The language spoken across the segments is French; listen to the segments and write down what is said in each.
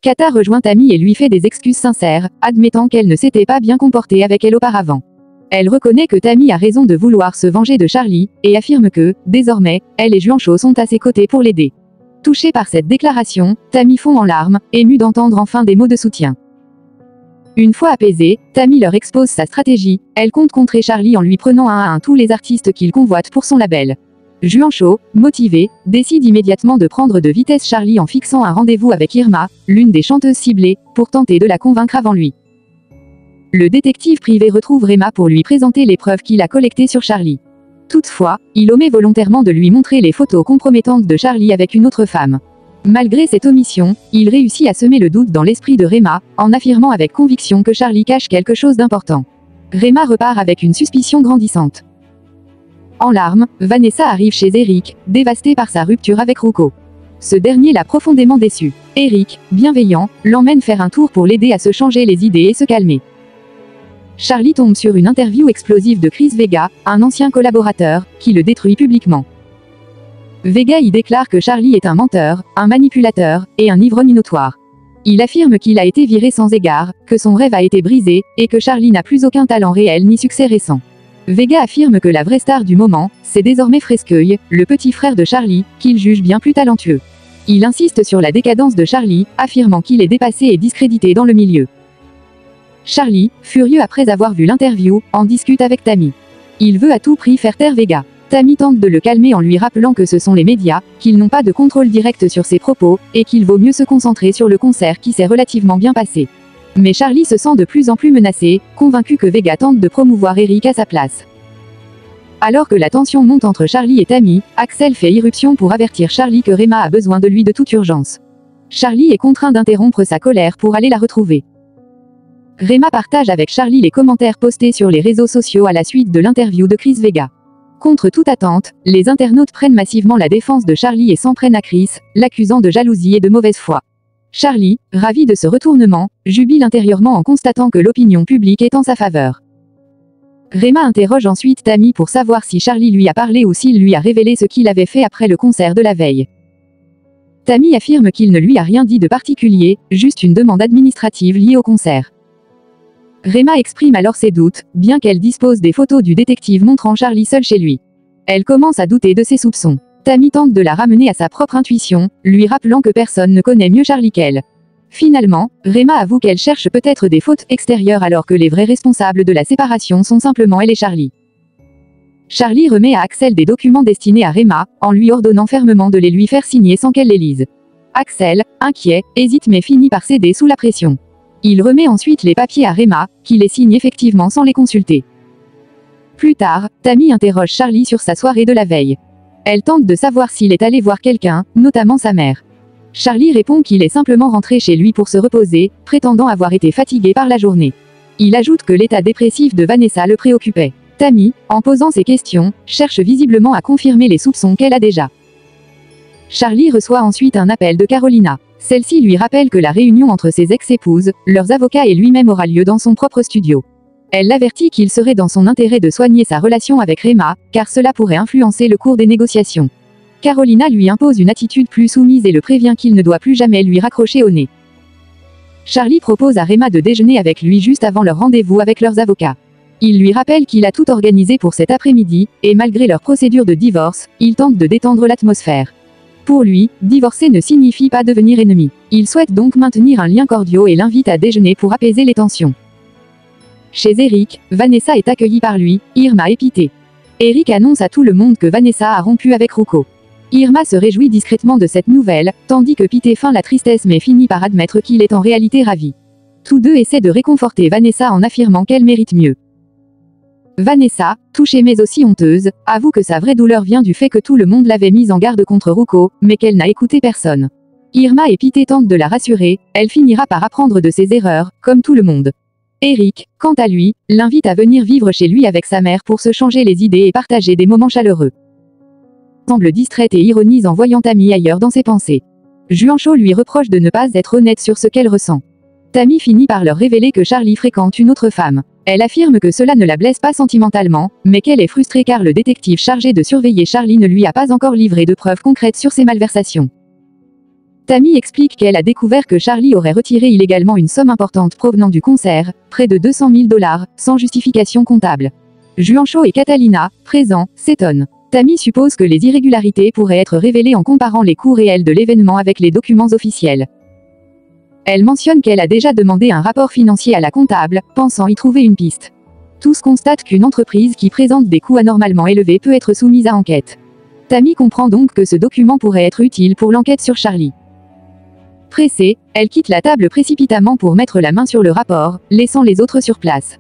Kata rejoint Tammy et lui fait des excuses sincères, admettant qu'elle ne s'était pas bien comportée avec elle auparavant. Elle reconnaît que Tammy a raison de vouloir se venger de Charlie, et affirme que, désormais, elle et Juancho sont à ses côtés pour l'aider. Touchée par cette déclaration, Tammy fond en larmes, émue d'entendre enfin des mots de soutien. Une fois apaisée, Tammy leur expose sa stratégie, elle compte contrer Charlie en lui prenant un à un tous les artistes qu'il convoite pour son label. Juancho, motivé, décide immédiatement de prendre de vitesse Charlie en fixant un rendez-vous avec Irma, l'une des chanteuses ciblées, pour tenter de la convaincre avant lui. Le détective privé retrouve Rema pour lui présenter les preuves qu'il a collectées sur Charlie. Toutefois, il omet volontairement de lui montrer les photos compromettantes de Charlie avec une autre femme. Malgré cette omission, il réussit à semer le doute dans l'esprit de Rema, en affirmant avec conviction que Charlie cache quelque chose d'important. Rema repart avec une suspicion grandissante. En larmes, Vanessa arrive chez Eric, dévastée par sa rupture avec Ruko. Ce dernier l'a profondément déçue. Eric, bienveillant, l'emmène faire un tour pour l'aider à se changer les idées et se calmer. Charlie tombe sur une interview explosive de Chris Vega, un ancien collaborateur, qui le détruit publiquement. Vega y déclare que Charlie est un menteur, un manipulateur, et un ivrogne notoire. Il affirme qu'il a été viré sans égard, que son rêve a été brisé, et que Charlie n'a plus aucun talent réel ni succès récent. Vega affirme que la vraie star du moment, c'est désormais Fresqueuil, le petit frère de Charlie, qu'il juge bien plus talentueux. Il insiste sur la décadence de Charlie, affirmant qu'il est dépassé et discrédité dans le milieu. Charlie, furieux après avoir vu l'interview, en discute avec Tammy. Il veut à tout prix faire taire Vega. Tammy tente de le calmer en lui rappelant que ce sont les médias, qu'ils n'ont pas de contrôle direct sur ses propos, et qu'il vaut mieux se concentrer sur le concert qui s'est relativement bien passé. Mais Charlie se sent de plus en plus menacé, convaincu que Vega tente de promouvoir Eric à sa place. Alors que la tension monte entre Charlie et Tammy, Axel fait irruption pour avertir Charlie que Rema a besoin de lui de toute urgence. Charlie est contraint d'interrompre sa colère pour aller la retrouver. Rema partage avec Charlie les commentaires postés sur les réseaux sociaux à la suite de l'interview de Chris Vega. Contre toute attente, les internautes prennent massivement la défense de Charlie et s'en prennent à Chris, l'accusant de jalousie et de mauvaise foi. Charlie, ravi de ce retournement, jubile intérieurement en constatant que l'opinion publique est en sa faveur. Rema interroge ensuite Tammy pour savoir si Charlie lui a parlé ou s'il lui a révélé ce qu'il avait fait après le concert de la veille. Tammy affirme qu'il ne lui a rien dit de particulier, juste une demande administrative liée au concert. Rema exprime alors ses doutes, bien qu'elle dispose des photos du détective montrant Charlie seul chez lui. Elle commence à douter de ses soupçons. Tammy tente de la ramener à sa propre intuition, lui rappelant que personne ne connaît mieux Charlie qu'elle. Finalement, Rema avoue qu'elle cherche peut-être des fautes extérieures alors que les vrais responsables de la séparation sont simplement elle et Charlie. Charlie remet à Axel des documents destinés à Rema, en lui ordonnant fermement de les lui faire signer sans qu'elle les lise. Axel, inquiet, hésite mais finit par céder sous la pression. Il remet ensuite les papiers à Rema, qui les signe effectivement sans les consulter. Plus tard, Tammy interroge Charlie sur sa soirée de la veille. Elle tente de savoir s'il est allé voir quelqu'un, notamment sa mère. Charlie répond qu'il est simplement rentré chez lui pour se reposer, prétendant avoir été fatigué par la journée. Il ajoute que l'état dépressif de Vanessa le préoccupait. Tammy, en posant ses questions, cherche visiblement à confirmer les soupçons qu'elle a déjà. Charlie reçoit ensuite un appel de Carolina. Celle-ci lui rappelle que la réunion entre ses ex-épouses, leurs avocats et lui-même aura lieu dans son propre studio. Elle l'avertit qu'il serait dans son intérêt de soigner sa relation avec Rema, car cela pourrait influencer le cours des négociations. Carolina lui impose une attitude plus soumise et le prévient qu'il ne doit plus jamais lui raccrocher au nez. Charlie propose à Rema de déjeuner avec lui juste avant leur rendez-vous avec leurs avocats. Il lui rappelle qu'il a tout organisé pour cet après-midi, et malgré leur procédure de divorce, il tente de détendre l'atmosphère. Pour lui, divorcer ne signifie pas devenir ennemi. Il souhaite donc maintenir un lien cordial et l'invite à déjeuner pour apaiser les tensions. Chez Eric, Vanessa est accueillie par lui, Irma et Pité. Eric annonce à tout le monde que Vanessa a rompu avec Ruko. Irma se réjouit discrètement de cette nouvelle, tandis que Pité feint la tristesse mais finit par admettre qu'il est en réalité ravi. Tous deux essaient de réconforter Vanessa en affirmant qu'elle mérite mieux. Vanessa, touchée mais aussi honteuse, avoue que sa vraie douleur vient du fait que tout le monde l'avait mise en garde contre Ruko, mais qu'elle n'a écouté personne. Irma et Pité tentent de la rassurer, elle finira par apprendre de ses erreurs, comme tout le monde. Eric, quant à lui, l'invite à venir vivre chez lui avec sa mère pour se changer les idées et partager des moments chaleureux. Semble distraite et ironise en voyant Tammy ailleurs dans ses pensées. Juancho lui reproche de ne pas être honnête sur ce qu'elle ressent. Tammy finit par leur révéler que Charlie fréquente une autre femme. Elle affirme que cela ne la blesse pas sentimentalement, mais qu'elle est frustrée car le détective chargé de surveiller Charlie ne lui a pas encore livré de preuves concrètes sur ses malversations. Tammy explique qu'elle a découvert que Charlie aurait retiré illégalement une somme importante provenant du concert, près de 200 000 $, sans justification comptable. Juancho et Catalina, présents, s'étonnent. Tammy suppose que les irrégularités pourraient être révélées en comparant les coûts réels de l'événement avec les documents officiels. Elle mentionne qu'elle a déjà demandé un rapport financier à la comptable, pensant y trouver une piste. Tous constatent qu'une entreprise qui présente des coûts anormalement élevés peut être soumise à enquête. Tammy comprend donc que ce document pourrait être utile pour l'enquête sur Charlie. Pressée, elle quitte la table précipitamment pour mettre la main sur le rapport, laissant les autres sur place.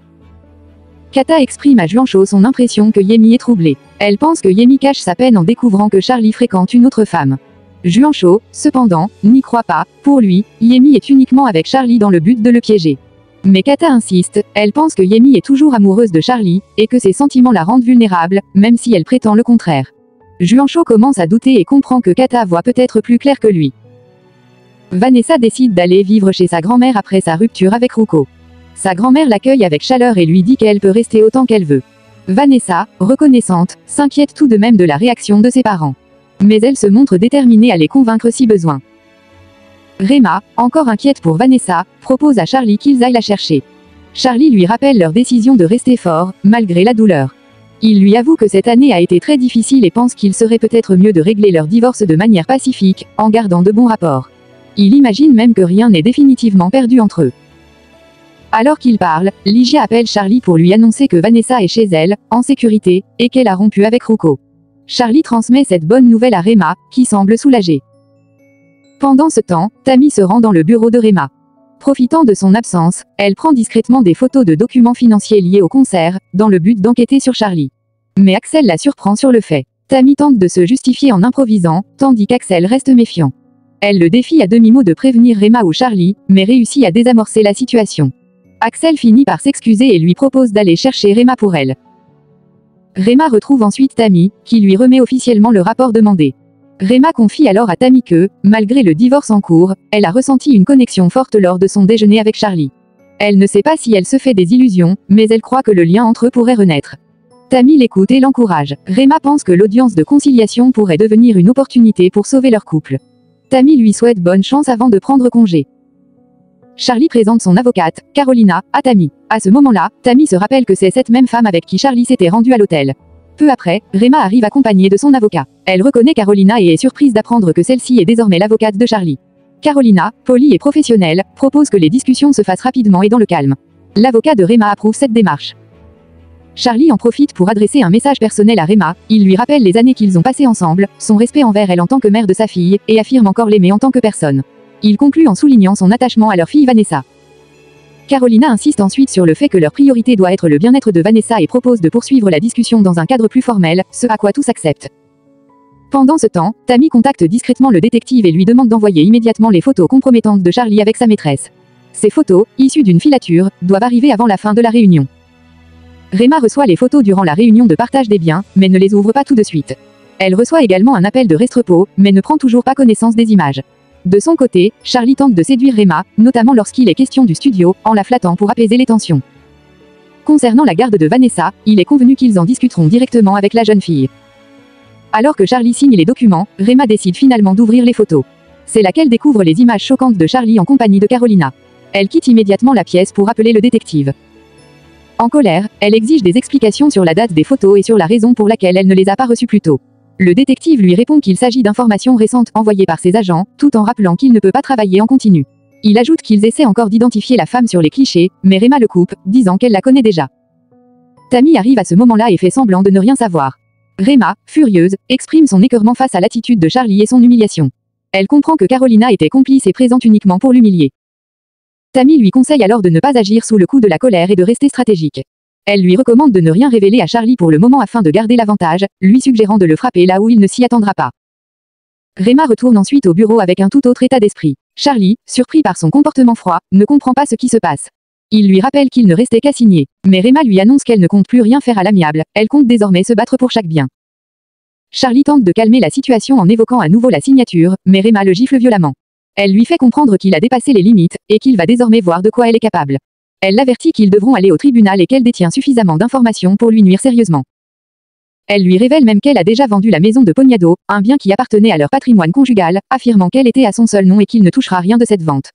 Kata exprime à Juancho son impression que Yemi est troublée. Elle pense que Yemi cache sa peine en découvrant que Charlie fréquente une autre femme. Juancho, cependant, n'y croit pas. Pour lui, Yemi est uniquement avec Charlie dans le but de le piéger. Mais Kata insiste, elle pense que Yemi est toujours amoureuse de Charlie, et que ses sentiments la rendent vulnérable, même si elle prétend le contraire. Juancho commence à douter et comprend que Kata voit peut-être plus clair que lui. Vanessa décide d'aller vivre chez sa grand-mère après sa rupture avec Ruko. Sa grand-mère l'accueille avec chaleur et lui dit qu'elle peut rester autant qu'elle veut. Vanessa, reconnaissante, s'inquiète tout de même de la réaction de ses parents. Mais elle se montre déterminée à les convaincre si besoin. Rema, encore inquiète pour Vanessa, propose à Charlie qu'ils aillent la chercher. Charlie lui rappelle leur décision de rester fort, malgré la douleur. Il lui avoue que cette année a été très difficile et pense qu'il serait peut-être mieux de régler leur divorce de manière pacifique, en gardant de bons rapports. Il imagine même que rien n'est définitivement perdu entre eux. Alors qu'il parle, Ligia appelle Charlie pour lui annoncer que Vanessa est chez elle, en sécurité, et qu'elle a rompu avec Ruko. Charlie transmet cette bonne nouvelle à Rema, qui semble soulagée. Pendant ce temps, Tammy se rend dans le bureau de Rema. Profitant de son absence, elle prend discrètement des photos de documents financiers liés au concert, dans le but d'enquêter sur Charlie. Mais Axel la surprend sur le fait. Tammy tente de se justifier en improvisant, tandis qu'Axel reste méfiant. Elle le défie à demi-mot de prévenir Rema ou Charlie, mais réussit à désamorcer la situation. Axel finit par s'excuser et lui propose d'aller chercher Rema pour elle. Rema retrouve ensuite Tammy, qui lui remet officiellement le rapport demandé. Rema confie alors à Tammy que, malgré le divorce en cours, elle a ressenti une connexion forte lors de son déjeuner avec Charlie. Elle ne sait pas si elle se fait des illusions, mais elle croit que le lien entre eux pourrait renaître. Tammy l'écoute et l'encourage. Rema pense que l'audience de conciliation pourrait devenir une opportunité pour sauver leur couple. Tammy lui souhaite bonne chance avant de prendre congé. Charlie présente son avocate, Carolina, à Tammy. À ce moment-là, Tammy se rappelle que c'est cette même femme avec qui Charlie s'était rendu à l'hôtel. Peu après, Rema arrive accompagnée de son avocat. Elle reconnaît Carolina et est surprise d'apprendre que celle-ci est désormais l'avocate de Charlie. Carolina, polie et professionnelle, propose que les discussions se fassent rapidement et dans le calme. L'avocat de Rema approuve cette démarche. Charlie en profite pour adresser un message personnel à Rema. Il lui rappelle les années qu'ils ont passées ensemble, son respect envers elle en tant que mère de sa fille, et affirme encore l'aimer en tant que personne. Il conclut en soulignant son attachement à leur fille Vanessa. Carolina insiste ensuite sur le fait que leur priorité doit être le bien-être de Vanessa et propose de poursuivre la discussion dans un cadre plus formel, ce à quoi tous acceptent. Pendant ce temps, Tammy contacte discrètement le détective et lui demande d'envoyer immédiatement les photos compromettantes de Charlie avec sa maîtresse. Ces photos, issues d'une filature, doivent arriver avant la fin de la réunion. Rema reçoit les photos durant la réunion de partage des biens, mais ne les ouvre pas tout de suite. Elle reçoit également un appel de reste-repos, mais ne prend toujours pas connaissance des images. De son côté, Charlie tente de séduire Rema, notamment lorsqu'il est question du studio, en la flattant pour apaiser les tensions. Concernant la garde de Vanessa, il est convenu qu'ils en discuteront directement avec la jeune fille. Alors que Charlie signe les documents, Rema décide finalement d'ouvrir les photos. C'est là qu'elle découvre les images choquantes de Charlie en compagnie de Carolina. Elle quitte immédiatement la pièce pour appeler le détective. En colère, elle exige des explications sur la date des photos et sur la raison pour laquelle elle ne les a pas reçues plus tôt. Le détective lui répond qu'il s'agit d'informations récentes envoyées par ses agents, tout en rappelant qu'il ne peut pas travailler en continu. Il ajoute qu'ils essaient encore d'identifier la femme sur les clichés, mais Rema le coupe, disant qu'elle la connaît déjà. Tammy arrive à ce moment-là et fait semblant de ne rien savoir. Rema, furieuse, exprime son écœurement face à l'attitude de Charlie et son humiliation. Elle comprend que Carolina était complice et présente uniquement pour l'humilier. Tammy lui conseille alors de ne pas agir sous le coup de la colère et de rester stratégique. Elle lui recommande de ne rien révéler à Charlie pour le moment afin de garder l'avantage, lui suggérant de le frapper là où il ne s'y attendra pas. Rema retourne ensuite au bureau avec un tout autre état d'esprit. Charlie, surpris par son comportement froid, ne comprend pas ce qui se passe. Il lui rappelle qu'il ne restait qu'à signer, mais Rema lui annonce qu'elle ne compte plus rien faire à l'amiable, elle compte désormais se battre pour chaque bien. Charlie tente de calmer la situation en évoquant à nouveau la signature, mais Rema le gifle violemment. Elle lui fait comprendre qu'il a dépassé les limites, et qu'il va désormais voir de quoi elle est capable. Elle l'avertit qu'ils devront aller au tribunal et qu'elle détient suffisamment d'informations pour lui nuire sérieusement. Elle lui révèle même qu'elle a déjà vendu la maison de Pognado, un bien qui appartenait à leur patrimoine conjugal, affirmant qu'elle était à son seul nom et qu'il ne touchera rien de cette vente.